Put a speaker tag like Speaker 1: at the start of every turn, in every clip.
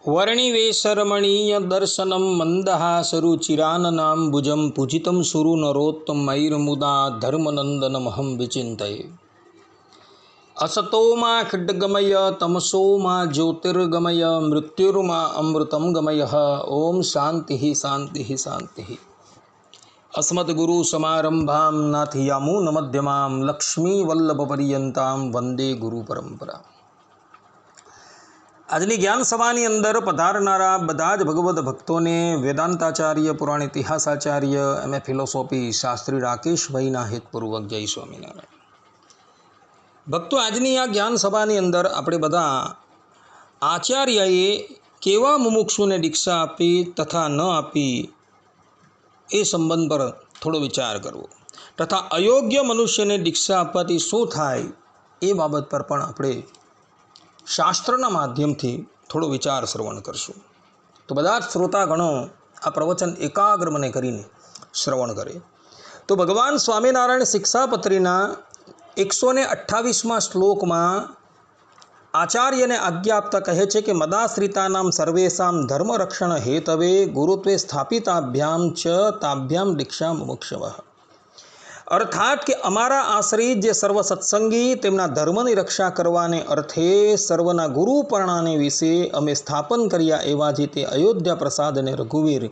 Speaker 1: वर्णिवेशरमणीय दर्शनं मन्दहासरुचिराननाम्बुजं पूजितं सुरनरोत्तमैर्मुदा धर्मनन्दनमहं विचिन्तये। असतो मा खड्गमय तमसो मा ज्योतिर्गमय मृत्युर्मा अमृतं गमयः। ओम शांति शांति शांति। अस्मद्गुरुसमारम्भां नाथयामुनमध्यमां लक्ष्मीवल्लभपर्यन्तां वंदे गुरुपरंपरा। આજની જ્ઞાન સભાની અંદર પધારનારા બધા જ ભગવદ્ ભક્તોને વેદાંતાચાર્ય, પુરાણ ઇતિહાસાચાર્ય, એમએ ફિલોસોફી શાસ્ત્રી રાકેશભાઈના હિતપૂર્વક જય સ્વામિનારાયણ. ભક્તો, આજની આ જ્ઞાન સભાની અંદર આપણે બધા આચાર્યએ કેવા મુમુક્ષુને દીક્ષા આપી તથા ન આપી એ સંબંધ પર થોડો વિચાર કરવો, તથા અયોગ્ય મનુષ્યને દીક્ષા આપવાથી શું થાય એ બાબત પર પણ આપણે શાસ્ત્રના માધ્યમથી થોડો વિચાર શ્રવણ કરશું. તો બધા જ શ્રોતાગણો આ પ્રવચન એકાગ્ર મને કરીને શ્રવણ કરે. તો ભગવાન સ્વામિનારાયણ શિક્ષાપત્રીના 128મા શ્લોકમાં આચાર્યને આજ્ઞા આપતા કહે છે કે મદાશ્રિતાનામ સર્વેષામ ધર્મરક્ષણ હેતવે ગુરુત્વે સ્થાપિતાભ્યામ ચ તાભ્યામ દીક્ષા મુમુક્ષવઃ. અર્થાત કે અમારા આશ્રિત જે સર્વ સત્સંગી તેમના ધર્મની રક્ષા કરવાને અર્થે સર્વના ગુરુ પરણાને વિશે અમે સ્થાપન કર્યા એવા જે તે અયોધ્યા પ્રસાદ અને રઘુવીર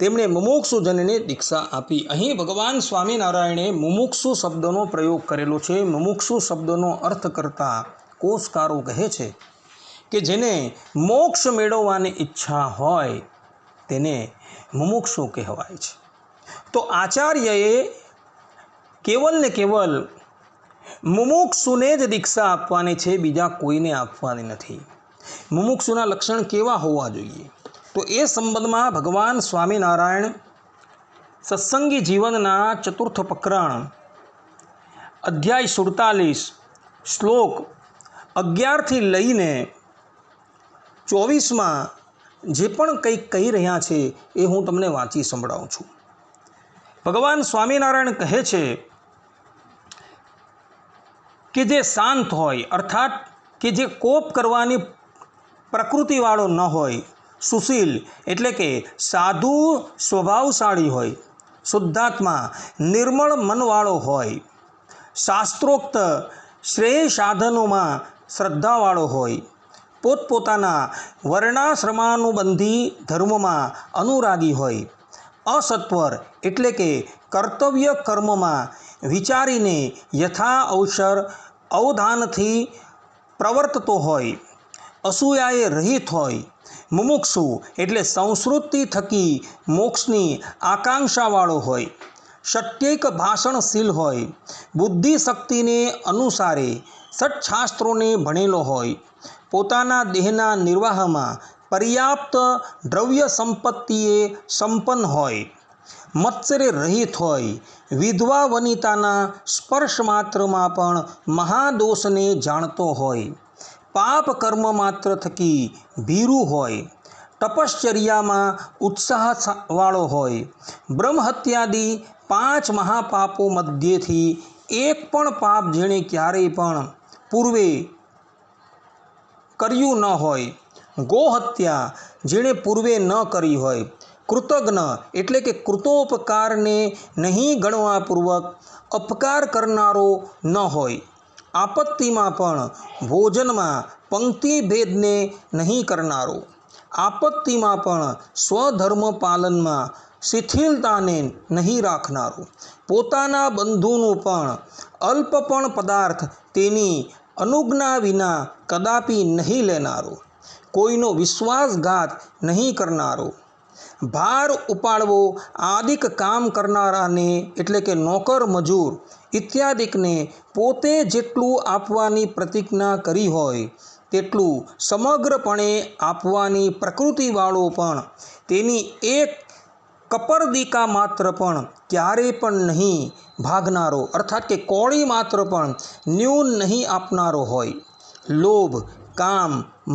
Speaker 1: તેમણે મુમુક્ષુજનને દીક્ષા આપી. અહીં ભગવાન સ્વામિનારાયણે મુમુક્ષુ શબ્દનો પ્રયોગ કરેલો છે. મુમુક્ષુ શબ્દનો અર્થ કરતા કોશકારો કહે છે કે જેને મોક્ષ મેળવવાની ઈચ્છા હોય તેને મુમુક્ષુ કહેવાય છે. તો આચાર્યએ કેવલ ને કેવલ મુમુક્ષુને જ દીક્ષા આપવાની છે, બીજા કોઈને આપવાની નથી. મુમુક્ષુના લક્ષણ કેવા હોવા જોઈએ તો એ સંબંધમાં ભગવાન સ્વામિનારાયણ સત્સંગી જીવનના ચતુર્થ પ્રકરણ અધ્યાય 47 શ્લોક 11થી લઈને 24માં જે પણ કંઈક કહી રહ્યા છે એ હું તમને વાંચી સંભળાવું છું. ભગવાન સ્વામિનારાયણ કહે છે કે જે શાંત હોય, અર્થાત કે જે કોપ કરવાની પ્રકૃતિવાળો ન હોય, સુશીલ એટલે કે સાધુ સ્વભાવશાળી હોય, શુદ્ધાત્મા નિર્મળ મનવાળો હોય, શાસ્ત્રોક્ત શ્રેય સાધનોમાં શ્રદ્ધાવાળો હોય, પોતપોતાના વર્ણાશ્રમાનુબંધી ધર્મમાં અનુરાગી હોય, અસત્વર એટલે કે કર્તવ્ય કર્મમાં વિચારીને યથા અવસર અવધાનથી પ્રવર્તતો હોય, અસૂયાએ રહિત હોય, મુમુક્ષુ એટલે સંસ્કૃતિ થકી મોક્ષની આકાંક્ષાવાળો હોય, સત્યૈક ભાષણશીલ હોય, બુદ્ધિ શક્તિને અનુસારે સત્શાસ્ત્રોને ભણેલો હોય, પોતાના દેહના નિર્વાહમાં પર્યાપ્ત દ્રવ્ય સંપત્તિએ સંપન્ન હોય, મત્સરે રહિત હોય, વિધવા વનિતાના સ્પર્શ માત્રમાં પણ મહાદોષને જાણતો હોય, પાપ કર્મ માત્ર થકી ભીરુ હોય, તપશ્ચર્યામાં ઉત્સાહવાળો હોય, બ્રહ્મહત્યાદી 5 મહાપાપો મધ્યેથી એક પણ પાપ જેણે ક્યારેય પણ પૂર્વે કર્યું ન હોય, ગોહત્યા જેણે પૂર્વે ન કરી હોય, કૃતજ્ઞ એટલે કે કૃતોપકારને નહીં ગણવાપૂર્વક અપકાર કરનારો ન હોય, આપત્તિમાં પણ ભોજનમાં પંક્તિભેદને નહીં કરનારો, આપત્તિમાં પણ સ્વધર્મ પાલનમાં શિથિલતાને નહીં રાખનારો, પોતાના બંધુનું પણ અલ્પ પણ પદાર્થ તેની અનુજ્ઞા વિના કદાપી નહીં લેનારો, કોઈનો વિશ્વાસઘાત નહીં કરનારો, ભાર ઉપાડવો આદિક કામ કરનારાને એટલે કે નોકર મજૂર ઇત્યાદિકને પોતે જેટલું આપવાની પ્રતિજ્ઞા કરી હોય તેટલું સમગ્રપણે આપવાની પ્રકૃતિવાળો પણ તેની એક કપરદિકા માત્ર પણ ક્યારેય પણ નહીં ભાગનારો, અર્થાત કે કોળી માત્ર પણ ન્યૂન નહીં આપનારો હોય, લોભ, કામ,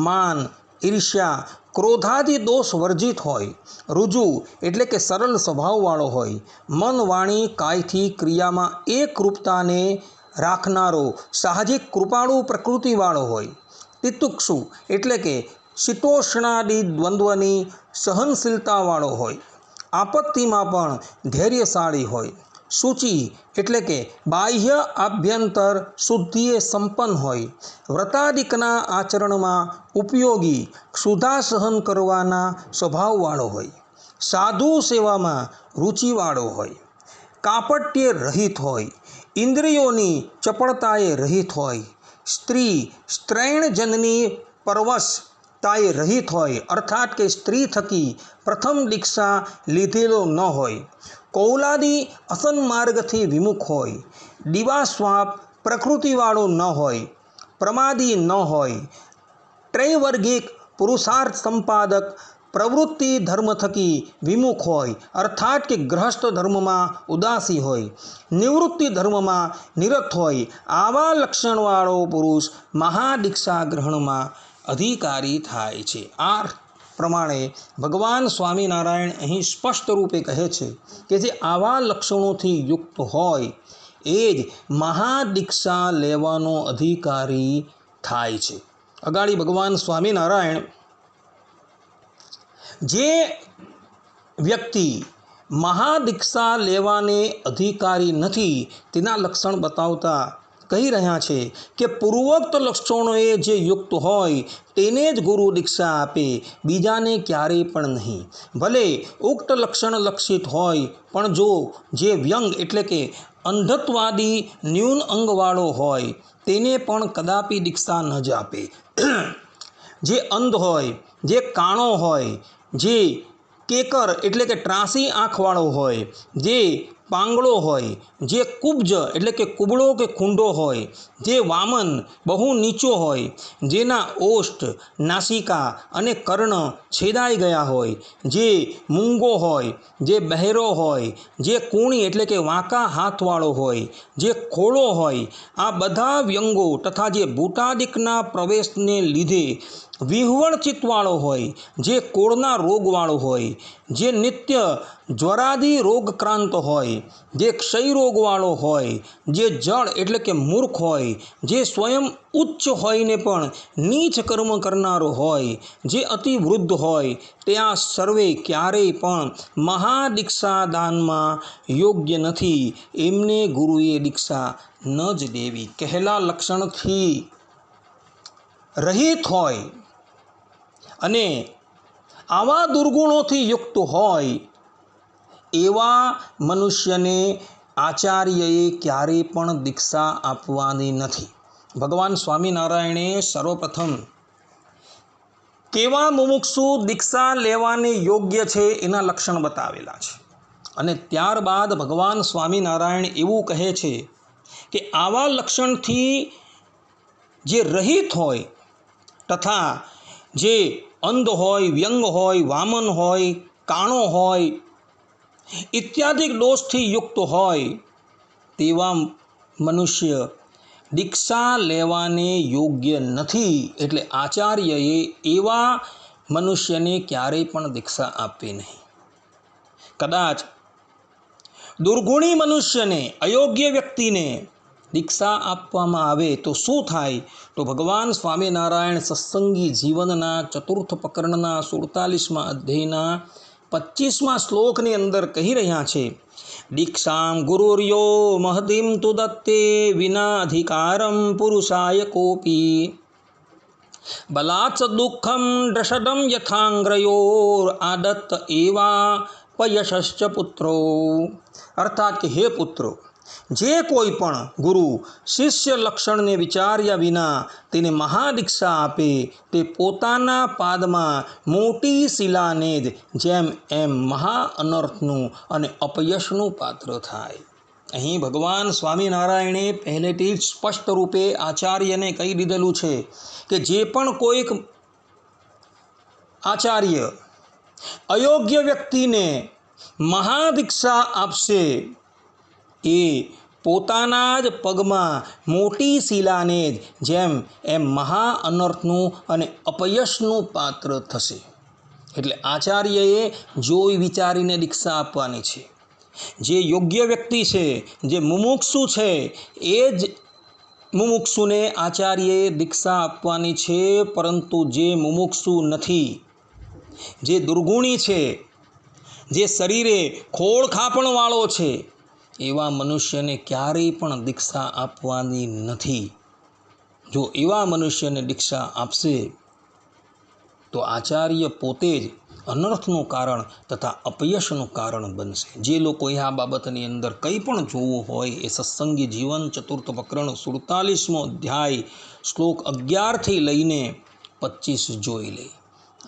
Speaker 1: માન, ઈર્ષ્યા, ક્રોધાદિ દોષ વર્જિત હોય, રુજુ એટલે કે સરળ સ્વભાવવાળો હોય, મન વાણી કાયથી ક્રિયામાં એકરૂપતાને રાખનારો સાહજિક કૃપાળુ પ્રકૃતિવાળો હોય, તિતુક્ષુ એટલે કે શીતોષ્ણાદિ દ્વંદ્વની સહનશીલતાવાળો હોય, આપત્તિમાં પણ ધૈર્યશાળી હોય, શુચિ એટલે કે બાહ્ય આભ્યંતર શુદ્ધિએ સંપન્ન હોય, વ્રતાદિકના આચરણમાં ઉપયોગી ક્ષુધા સહન કરવાના સ્વભાવવાળો હોય, સાધુ સેવામાં રુચિવાળો હોય, કાપટ્યે રહિત હોય, ઇન્દ્રિયોની ચપળતાએ રહિત હોય, સ્ત્રી સ્ત્રૈણજનની પરવશતાએ રહિત હોય, અર્થાત કે સ્ત્રી થકી પ્રથમ દીક્ષા લીધેલો ન હોય, કૌલાદી અસન્માર્ગથી વિમુખ હોય, દિવાસ્વાપ પ્રકૃતિવાળો ન હોય, પ્રમાદી ન હોય, ત્રૈવર્ગિક પુરુષાર્થ સંપાદક પ્રવૃત્તિ ધર્મ થકી વિમુખ હોય, અર્થાત કે ગ્રહસ્થ ધર્મમાં ઉદાસી હોય, નિવૃત્તિ ધર્મમાં નિરત હોય, આવા લક્ષણવાળો પુરુષ મહાદીક્ષા ગ્રહણમાં અધિકારી થાય છે. આ પ્રમાણે ભગવાન સ્વામિનારાયણ અહીં સ્પષ્ટ રૂપે કહે છે કે જે આવા લક્ષણોથી યુક્ત હોય એ જ મહાદીક્ષા લેવાનો અધિકારી થાય છે. અગાડી ભગવાન સ્વામિનારાયણ જે વ્યક્તિ મહાદીક્ષા લેવાને અધિકારી નથી તેના લક્ષણ બતાવતા કહી રહ્યા છે કે પૂર્વોક્ત લક્ષણોએ જે યુક્ત હોય તેને જ ગુરુ દીક્ષા આપે, બીજાને ક્યારેય પણ નહીં. ભલે ઉક્ત લક્ષણ લક્ષિત હોય પણ જો જે વ્યંગ એટલે કે અંધત્વાદી ન્યૂન અંગવાળો હોય તેને પણ કદાપી દીક્ષા ન જ આપે. જે અંધ હોય, જે કાણો હોય, જે કેકર એટલે કે ત્રાસી આંખવાળો હોય, જે પાંગળો હોય, જે કુબ્જ એટલે કે કુબળો કે ખૂંડો હોય, જે વામન બહુ નીચો હોય, જેના ઓષ્ઠ, નાસિકા અને કર્ણ છેદાઈ ગયા હોય, જે મૂંગો હોય, જે બહેરો હોય, જે કૂણી એટલે કે વાંકા હાથવાળો હોય, જે ખોળો હોય, આ બધા વ્યંગો તથા જે ભૂતાદિકના પ્રવેશને લીધે વિહવળચિત્તવાળો હોય, જે કોળના રોગવાળો હોય, જે નિત્ય જ્વરાદી રોગક્રાંત હોય, જે ક્ષય રોગવાળો હોય, જે જળ એટલે કે મૂર્ખ હોય, જે સ્વયં ઉચ્ચ હોઈને પણ નીચ કર્મ કરનારો હોય, જે અતિ વૃદ્ધ હોય, તે આ સર્વે ક્યારેય પણ મહાદીક્ષા દાનમાં યોગ્ય નથી. એમને ગુરુએ દીક્ષા ન જ દેવી. કહેલા લક્ષણથી રહિત હોય અને આવા દુર્ગુણોથી યુક્ત હોય એવા મનુષ્યને આચાર્યએ ક્યારેય પણ દીક્ષા આપવાની નથી. ભગવાન સ્વામિનારાયણે સર્વપ્રથમ કેવા મુમુક્ષુ દીક્ષા લેવાને યોગ્ય છે એના લક્ષણ બતાવેલા છે અને ત્યારબાદ ભગવાન સ્વામિનારાયણ એવું કહે છે કે આવા લક્ષણથી જે રહિત હોય તથા જે અંધ હોય, વ્યંગ હોય, વામન હોય, કાણો હોય ઇત્યાદિ દોષથી યુક્ત હોય તેવા મનુષ્ય દીક્ષા લેવાને યોગ્ય નથી. એટલે આચાર્યએ એવા મનુષ્યને ક્યારેય પણ દીક્ષા આપવી નહીં. કદાચ દુર્ગુણી મનુષ્યને, અયોગ્ય વ્યક્તિને દીક્ષા આપવામાં આવે તો શું થાય? તો ભગવાન સ્વામિનારાયણ સત્સંગી જીવનના ચતુર્થ પ્રકરણના 47મા અધ્યાયના 25મા શ્લોકની અંદર કહી રહ્યા છે, દીક્ષામ ગુરુર્યો મહદીમ તુ દત્તે વિના અધિકારમ પુરુષાય કોપી બલાચ દુઃખમ દ્રષદમ યથાંગ્રયોર આદત્ત એવા પયશશ્ચ પુત્રો. અર્થાત કે હે પુત્રો, જે કોઈ પણ ગુરુ શિષ્ય લક્ષણને વિચાર્યા વિના તેને મહાદીક્ષા આપે તે પોતાના પાદમાં મોટી શિલાને જ જેમ એમ મહા અનર્થનું અને અપયશનું પાત્ર થાય. અહીં ભગવાન સ્વામિનારાયણે પહેલેથી જ સ્પષ્ટ રૂપે આચાર્યને કહી દીધેલું છે કે જે પણ કોઈક આચાર્ય અયોગ્ય વ્યક્તિને મહાદીક્ષા આપશે એ પોતાના જ પગમાં મોટી શિલાને જ જેમ એમ મહા અનર્થનું અને અપયશનું પાત્ર થશે. એટલે આચાર્યએ જોઈ વિચારીને દીક્ષા આપવાની છે. જે યોગ્ય વ્યક્તિ છે, જે મુમુક્ષુ છે, એ જ મુમુક્ષુને આચાર્યએ દીક્ષા આપવાની છે, પરંતુ જે મુમુક્ષુ નથી, જે દુર્ગુણી છે, જે શરીરે ખોળખાપણવાળો છે, એવા મનુષ્યને ક્યારેય પણ દીક્ષા આપવાની નથી. જો એવા મનુષ્યને દીક્ષા આપશે તો આચાર્ય પોતે જ અનર્થનું કારણ તથા અપયશનું કારણ બનશે. જે લોકોએ આ બાબતની અંદર કંઈ પણ જોવું હોય એ સત્સંગી જીવન ચતુર્થ પ્રકરણ 47મો અધ્યાય શ્લોક 11થી લઈને 25 જોઈ લે.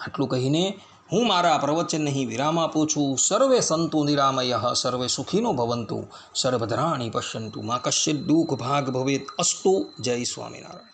Speaker 1: આટલું કહીને હું મારા પ્રવચનને અહીં વિરામ આપું છું. સર્વે સંતુ નિરામયઃ, સર્વે સુખીનો ભવંતુ, સર્વભદ્રાણિ પશ્યન્તુ, મા કશ્ચિદ દુઃખ ભાગ ભવેત. અસ્તુ. જય સ્વામિનારાયણ.